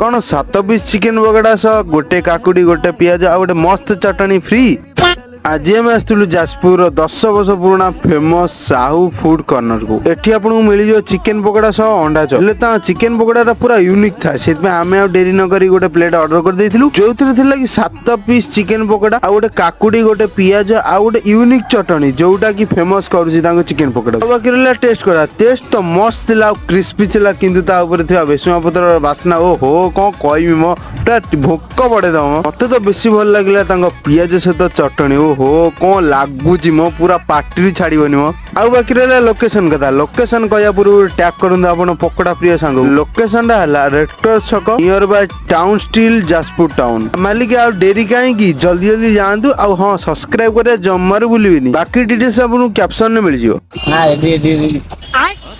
कौन 7 piece chicken pakora सह गोटे काकुड़ी गोटे पियाज आ गोटे मस्त चटनी फ्री। आज आम आसलु जाजपुर 10 वर्ष पुराना फेमस साहू फूड कॉर्नर को। एठी आपको मिल चिकेन पकोड़ा सह अंडा चप। हेले चिकेन पकोड़ा पूरा यूनिक था, से आम डेरी न करी गोटे प्लेट ऑर्डर कर देथिलु, जो थिला कि 7 पीस चिकेन पकोड़ा आ गोटे काकुड़ी गोटे पियाज आ गोटे यूनिक चटनी जोटा कि फेमस करूची तांको चिकेन पकोड़ा। बाकी रहला टेस्ट करा, टेस्ट तो मस्त थिला, क्रिस्पी थिला, किंतु ता ऊपर थिला भेसुआ पत्र बास्ना ओ हो कोन कहबी मो भोक पड़े दम। मते तो बेसी भल लागला तांको पियाज सहित चटनी ओ हो कौन लगुच मो पूरा पार्टी छाड़बनी मो। आउ बाकी रहा लोकेशन कथा, लोकेशन कहया पूर्व टैग करूँ आप पकोड़ा प्रिय सांग। लोकेशन रेक्टर छक near by town steel Jajpur town. मालिक आ डेरी कहीं जल्दी जल्दी जातु। हाँ सब्सक्राइब करे जमारू भूलिनी। बाकी डिटेल्स आपको कैप्शन में मिल जाओ।